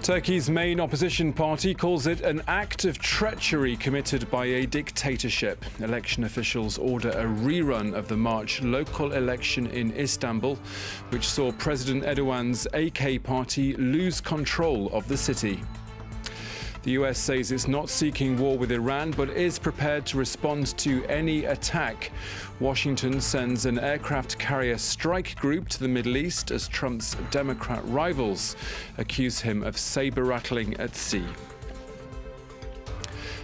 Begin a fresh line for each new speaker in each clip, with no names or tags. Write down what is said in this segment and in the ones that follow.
Turkey's main opposition party calls it an act of treachery committed by a dictatorship. Election officials order a rerun of the March local election in Istanbul, which saw President Erdogan's AK party lose control of the city. The US says it's not seeking war with Iran, but is prepared to respond to any attack. Washington sends an aircraft carrier strike group to the Middle East as Trump's Democrat rivals accuse him of saber-rattling at sea.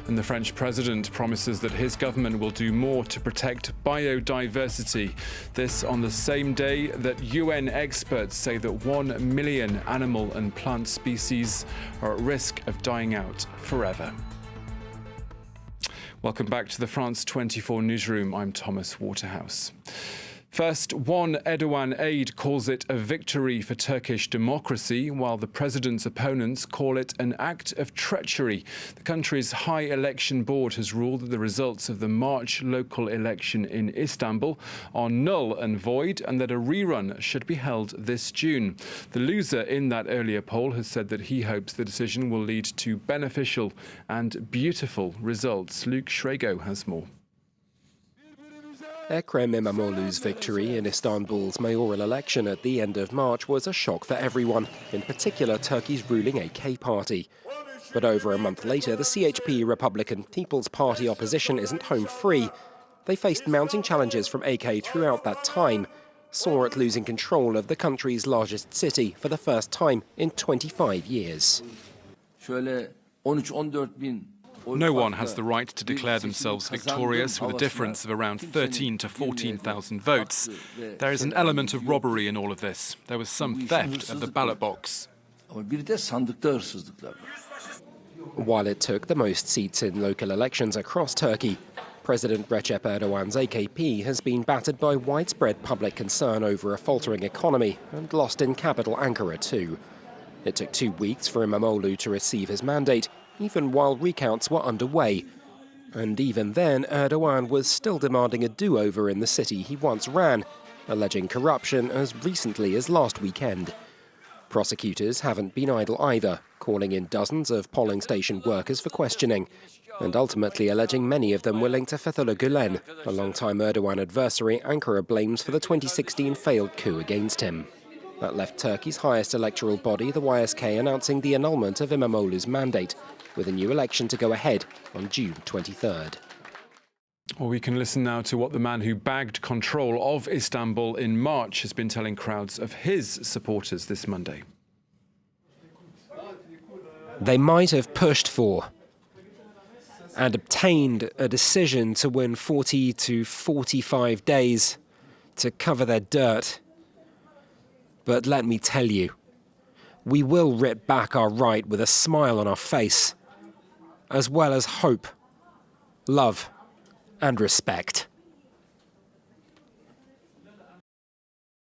And the French president promises that his government will do more to protect biodiversity. This on the same day that UN experts say that 1 million animal and plant species are at risk of dying out forever. Welcome back to the France 24 newsroom. I'm Thomas Waterhouse. First, one Erdogan aide calls it a victory for Turkish democracy, while the president's opponents call it an act of treachery. The country's High Election Board has ruled that the results of the March local election in Istanbul are null and void, and that a rerun should be held this June. The loser in that earlier poll has said that he hopes the decision will lead to beneficial and beautiful results. Luke Shrego has more.
Ekrem İmamoğlu's victory in Istanbul's mayoral election at the end of March was a shock for everyone, in particular Turkey's ruling AK party. But over a month later, the CHP Republican People's Party opposition isn't home free. They faced mounting challenges from AK throughout that time, saw it losing control of the country's largest city for the first time in 25 years.
No one has the right to declare themselves victorious with a difference of around 13 to 14,000 votes. There is an element of robbery in all of this. There was some theft at the ballot box.
While it took the most seats in local elections across Turkey, President Recep Erdogan's AKP has been battered by widespread public concern over a faltering economy and lost in capital Ankara too. It took 2 weeks for İmamoğlu to receive his mandate, even while recounts were underway. And even then, Erdogan was still demanding a do-over in the city he once ran, alleging corruption as recently as last weekend. Prosecutors haven't been idle either, calling in dozens of polling station workers for questioning, and ultimately alleging many of them were linked to Fethullah Gulen, a longtime Erdogan adversary Ankara blames for the 2016 failed coup against him. That left Turkey's highest electoral body, the YSK, announcing the annulment of İmamoğlu's mandate, with a new election to go ahead on June 23rd.
Well, we can listen now to what the man who bagged control of Istanbul in March has been telling crowds of his supporters this Monday.
They might have pushed for and obtained a decision to win 40 to 45 days to cover their dirt. But let me tell you, we will rip back our right with a smile on our face, as well as hope, love, and respect.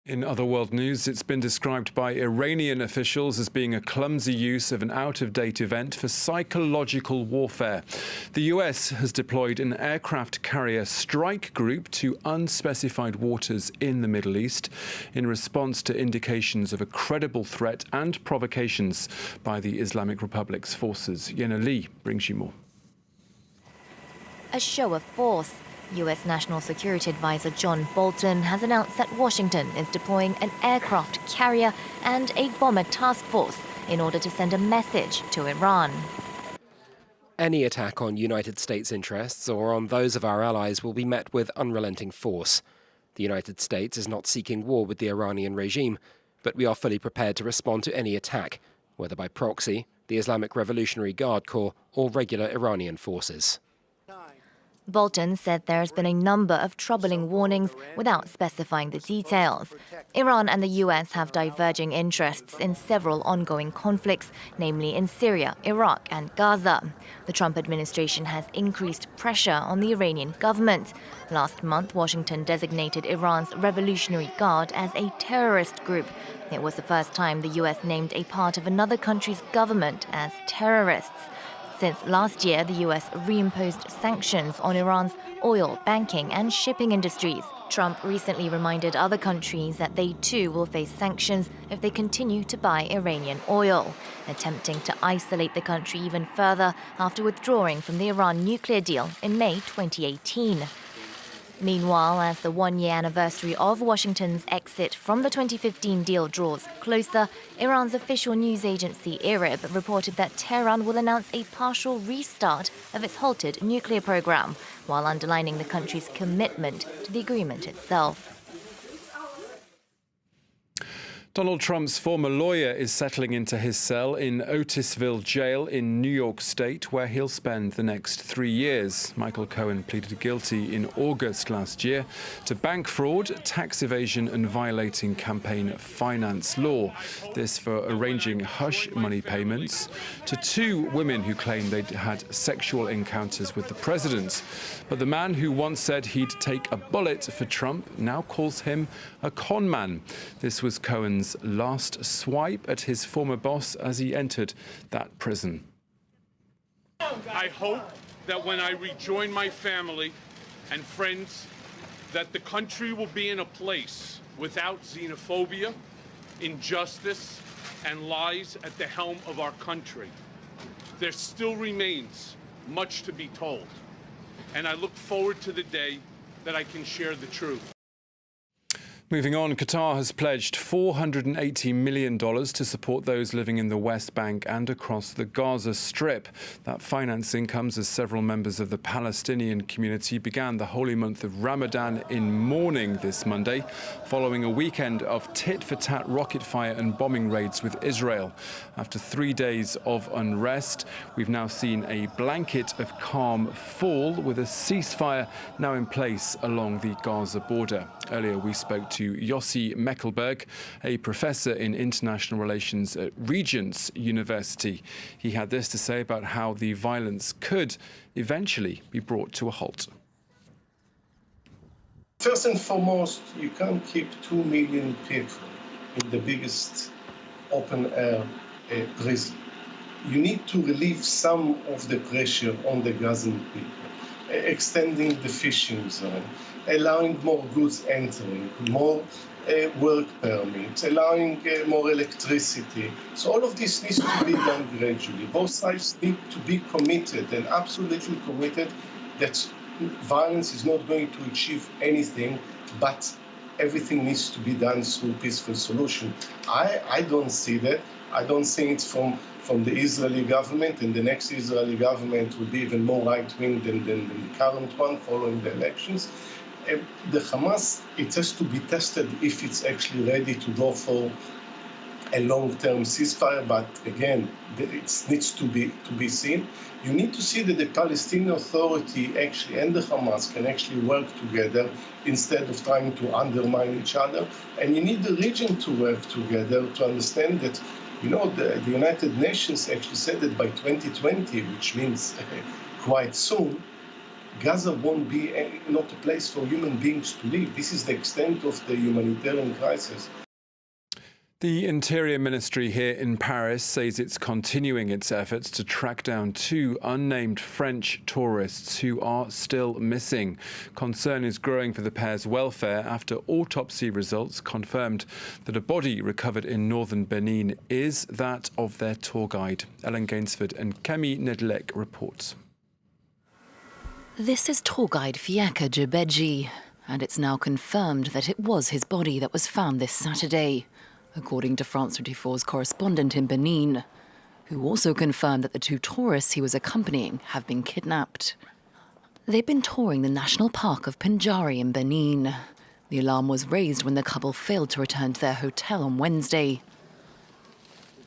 In other world news, it's been described by Iranian officials as being a clumsy use of an out-of-date event for psychological warfare. The US has deployed an aircraft carrier strike group to unspecified waters in the Middle East in response to indications of a credible threat and provocations by the Islamic Republic's forces. Yena Lee brings you more.
A show of force. U.S. National Security Advisor John Bolton has announced that Washington is deploying an aircraft carrier and a bomber task force in order to send a message to Iran.
Any attack on United States interests or on those of our allies will be met with unrelenting force. The United States is not seeking war with the Iranian regime, but we are fully prepared to respond to any attack, whether by proxy, the Islamic Revolutionary Guard Corps, or regular Iranian forces.
Bolton said there has been a number of troubling warnings without specifying the details. Iran and the US have diverging interests in several ongoing conflicts, namely in Syria, Iraq and Gaza. The Trump administration has increased pressure on the Iranian government. Last month, Washington designated Iran's Revolutionary Guard as a terrorist group. It was the first time the US named a part of another country's government as terrorists. Since last year, the US reimposed sanctions on Iran's oil, banking and shipping industries, Trump recently reminded other countries that they too will face sanctions if they continue to buy Iranian oil, attempting to isolate the country even further after withdrawing from the Iran nuclear deal in May 2018. Meanwhile, as the one-year anniversary of Washington's exit from the 2015 deal draws closer, Iran's official news agency IRIB reported that Tehran will announce a partial restart of its halted nuclear program, while underlining the country's commitment to the agreement itself.
Donald Trump's former lawyer is settling into his cell in Otisville Jail in New York State, where he'll spend the next 3 years. Michael Cohen pleaded guilty in August last year to bank fraud, tax evasion and violating campaign finance law. This for arranging hush money payments to 2 women who claimed they'd had sexual encounters with the president. But the man who once said he'd take a bullet for Trump now calls him a con man. This was Cohen's last swipe at his former boss as he entered that prison.
I hope that when I rejoin my family and friends, that the country will be in a place without xenophobia, injustice, and lies at the helm of our country. There still remains much to be told, and I look forward to the day that I can share the truth.
Moving on, Qatar has pledged $480 million to support those living in the West Bank and across the Gaza Strip. That financing comes as several members of the Palestinian community began the holy month of Ramadan in mourning this Monday, following a weekend of tit-for-tat rocket fire and bombing raids with Israel. After 3 days of unrest, we've now seen a blanket of calm fall, with a ceasefire now in place along the Gaza border. Earlier, we spoke to Yossi Meckelberg, a professor in international relations at Regent's University. He had this to say about how the violence could eventually be brought to a halt.
First and foremost, you can't keep 2 million people in the biggest open-air prison. You need to relieve some of the pressure on the Gazan people, extending the fishing zone, allowing more goods entering, more work permits, allowing more electricity. So all of this needs to be done gradually. Both sides need to be committed and absolutely committed that violence is not going to achieve anything, but everything needs to be done through peaceful solution. I don't see that. I don't think it's from the Israeli government, and the next Israeli government will be even more right-wing than the current one following the elections. The Hamas, it has to be tested if it's actually ready to go for a long-term ceasefire, but again, it needs to be seen. You need to see that the Palestinian Authority actually and the Hamas can actually work together instead of trying to undermine each other. And you need the region to work together to understand that, you know, the United Nations actually said that by 2020, which means quite soon, Gaza won't be not a place for human beings to live. This is the extent of the humanitarian crisis.
The Interior Ministry here in Paris says it's continuing its efforts to track down 2 unnamed French tourists who are still missing. Concern is growing for the pair's welfare after autopsy results confirmed that a body recovered in northern Benin is that of their tour guide. Ellen Gainsford and Kemi Nedlek reports.
This is tour guide Fiaka Djebeji, and it's now confirmed that it was his body that was found this Saturday, according to France 24's correspondent in Benin, who also confirmed that the 2 tourists he was accompanying have been kidnapped. They've been touring the national park of Pinjari in Benin. The alarm was raised when the couple failed to return to their hotel on Wednesday.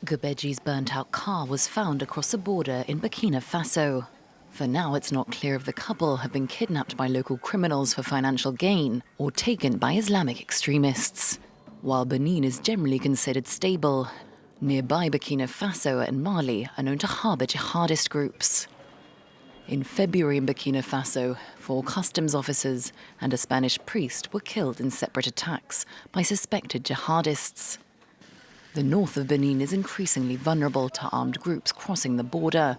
Djebeji's burnt-out car was found across the border in Burkina Faso. For now, it's not clear if the couple have been kidnapped by local criminals for financial gain or taken by Islamic extremists. While Benin is generally considered stable, nearby Burkina Faso and Mali are known to harbour jihadist groups. In February in Burkina Faso, 4 customs officers and a Spanish priest were killed in separate attacks by suspected jihadists. The north of Benin is increasingly vulnerable to armed groups crossing the border.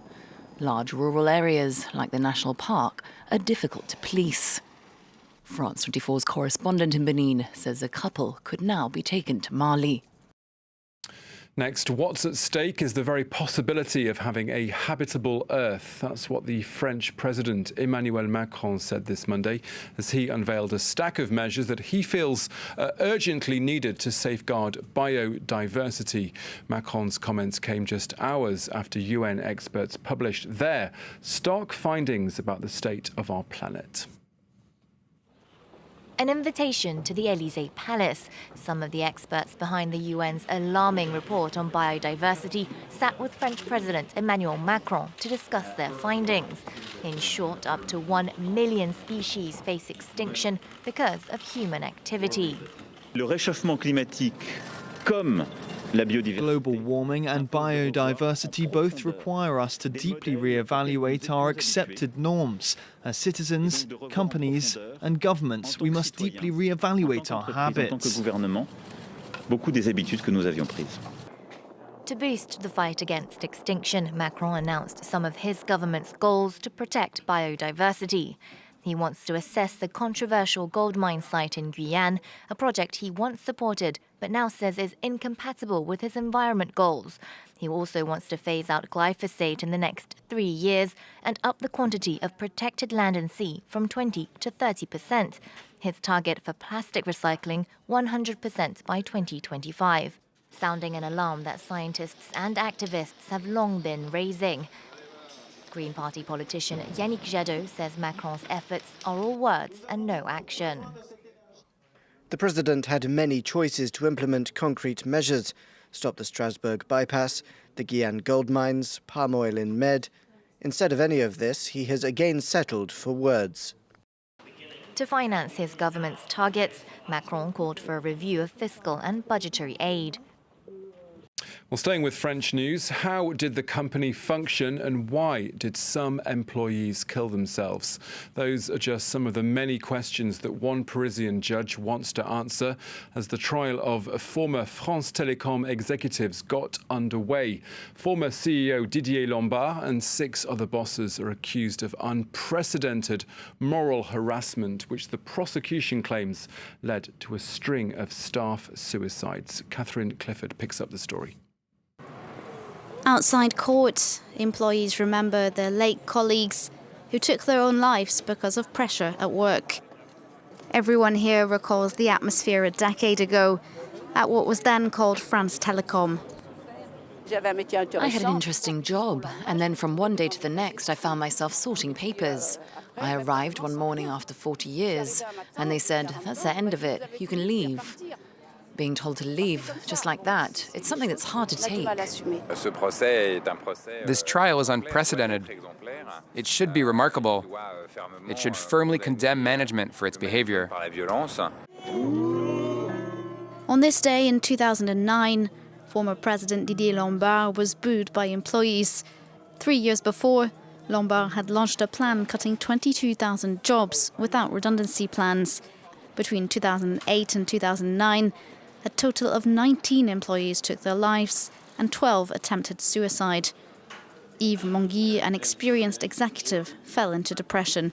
Large rural areas, like the national park, are difficult to police. France 24's correspondent in Benin says a couple could now be taken to Mali.
Next, what's at stake is the very possibility of having a habitable Earth. That's what the French President Emmanuel Macron said this Monday as he unveiled a stack of measures that he feels are urgently needed to safeguard biodiversity. Macron's comments came just hours after UN experts published their stark findings about the state of our planet.
An invitation to the Élysée Palace. Some of the experts behind the UN's alarming report on biodiversity sat with French President Emmanuel Macron to discuss their findings. In short, up to 1 million species face extinction because of human activity.
Le réchauffement climatique comme la biodiversité.
Global warming and biodiversity both require us to deeply re-evaluate our accepted norms. As citizens, companies and governments, we must deeply re-evaluate our habits.
Beaucoup des habitudes que nous avions prises.
To boost the fight against extinction, Macron announced some of his government's goals to protect biodiversity. He wants to assess the controversial gold mine site in Guyane, a project he once supported but now says is incompatible with his environment goals. He also wants to phase out glyphosate in the next 3 years and up the quantity of protected land and sea from 20 to 30%. His target for plastic recycling, 100% by 2025. Sounding an alarm that scientists and activists have long been raising. Green Party politician Yannick Jadot says Macron's efforts are all words and no action.
The president had many choices to implement concrete measures. Stop the Strasbourg bypass, the Guyane gold mines, palm oil in Med. Instead of any of this, he has again settled for words.
To finance his government's targets, Macron called for a review of fiscal and budgetary aid.
Well, staying with French news, how did the company function and why did some employees kill themselves? Those are just some of the many questions that one Parisian judge wants to answer as the trial of former France Télécom executives got underway. Former CEO Didier Lombard and 6 other bosses are accused of unprecedented moral harassment, which the prosecution claims led to a string of staff suicides. Catherine Clifford picks up the story.
Outside court, employees remember their late colleagues who took their own lives because of pressure at work. Everyone here recalls the atmosphere a decade ago at what was then called France Télécom.
I had an interesting job, and then from one day to the next I found myself sorting papers. I arrived one morning after 40 years, and they said, "That's the end of it, you can leave." Being told to leave, just like that, it's something that's hard to take.
This trial is unprecedented. It should be remarkable. It should firmly condemn management for its behavior.
On this day in 2009, former President Didier Lombard was booed by employees. 3 years before, Lombard had launched a plan cutting 22,000 jobs without redundancy plans. Between 2008 and 2009, a total of 19 employees took their lives and 12 attempted suicide. Yves Monguy, an experienced executive, fell into depression.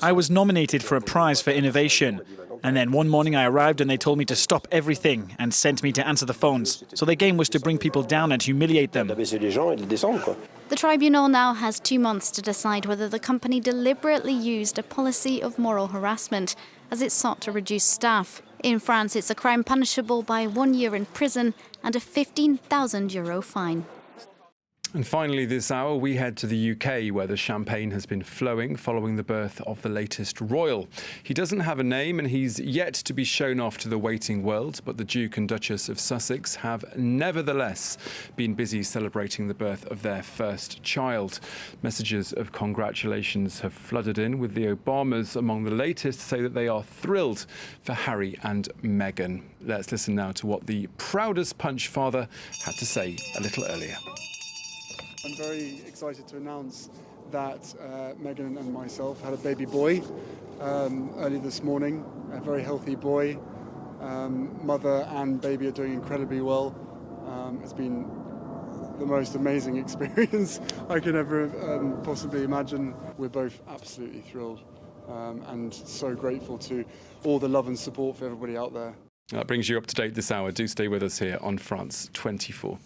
I was nominated for a prize for innovation. And then one morning I arrived and they told me to stop everything and sent me to answer the phones. So their game was to bring people down and humiliate them.
The tribunal now has 2 months to decide whether the company deliberately used a policy of moral harassment as it sought to reduce staff. In France, it's a crime punishable by 1 year in prison and a €15,000 fine.
And finally this hour, we head to the UK, where the champagne has been flowing following the birth of the latest royal. He doesn't have a name and he's yet to be shown off to the waiting world, but the Duke and Duchess of Sussex have nevertheless been busy celebrating the birth of their first child. Messages of congratulations have flooded in, with the Obamas among the latest to say that they are thrilled for Harry and Meghan. Let's listen now to what the proudest punch father had to say a little earlier.
I'm very excited to announce that Meghan and myself had a baby boy early this morning, a very healthy boy. Mother and baby are doing incredibly well. It's been the most amazing experience I could ever possibly imagine. We're both absolutely thrilled and so grateful to all the love and support for everybody out there.
That brings you up to date this hour. Do stay with us here on France 24.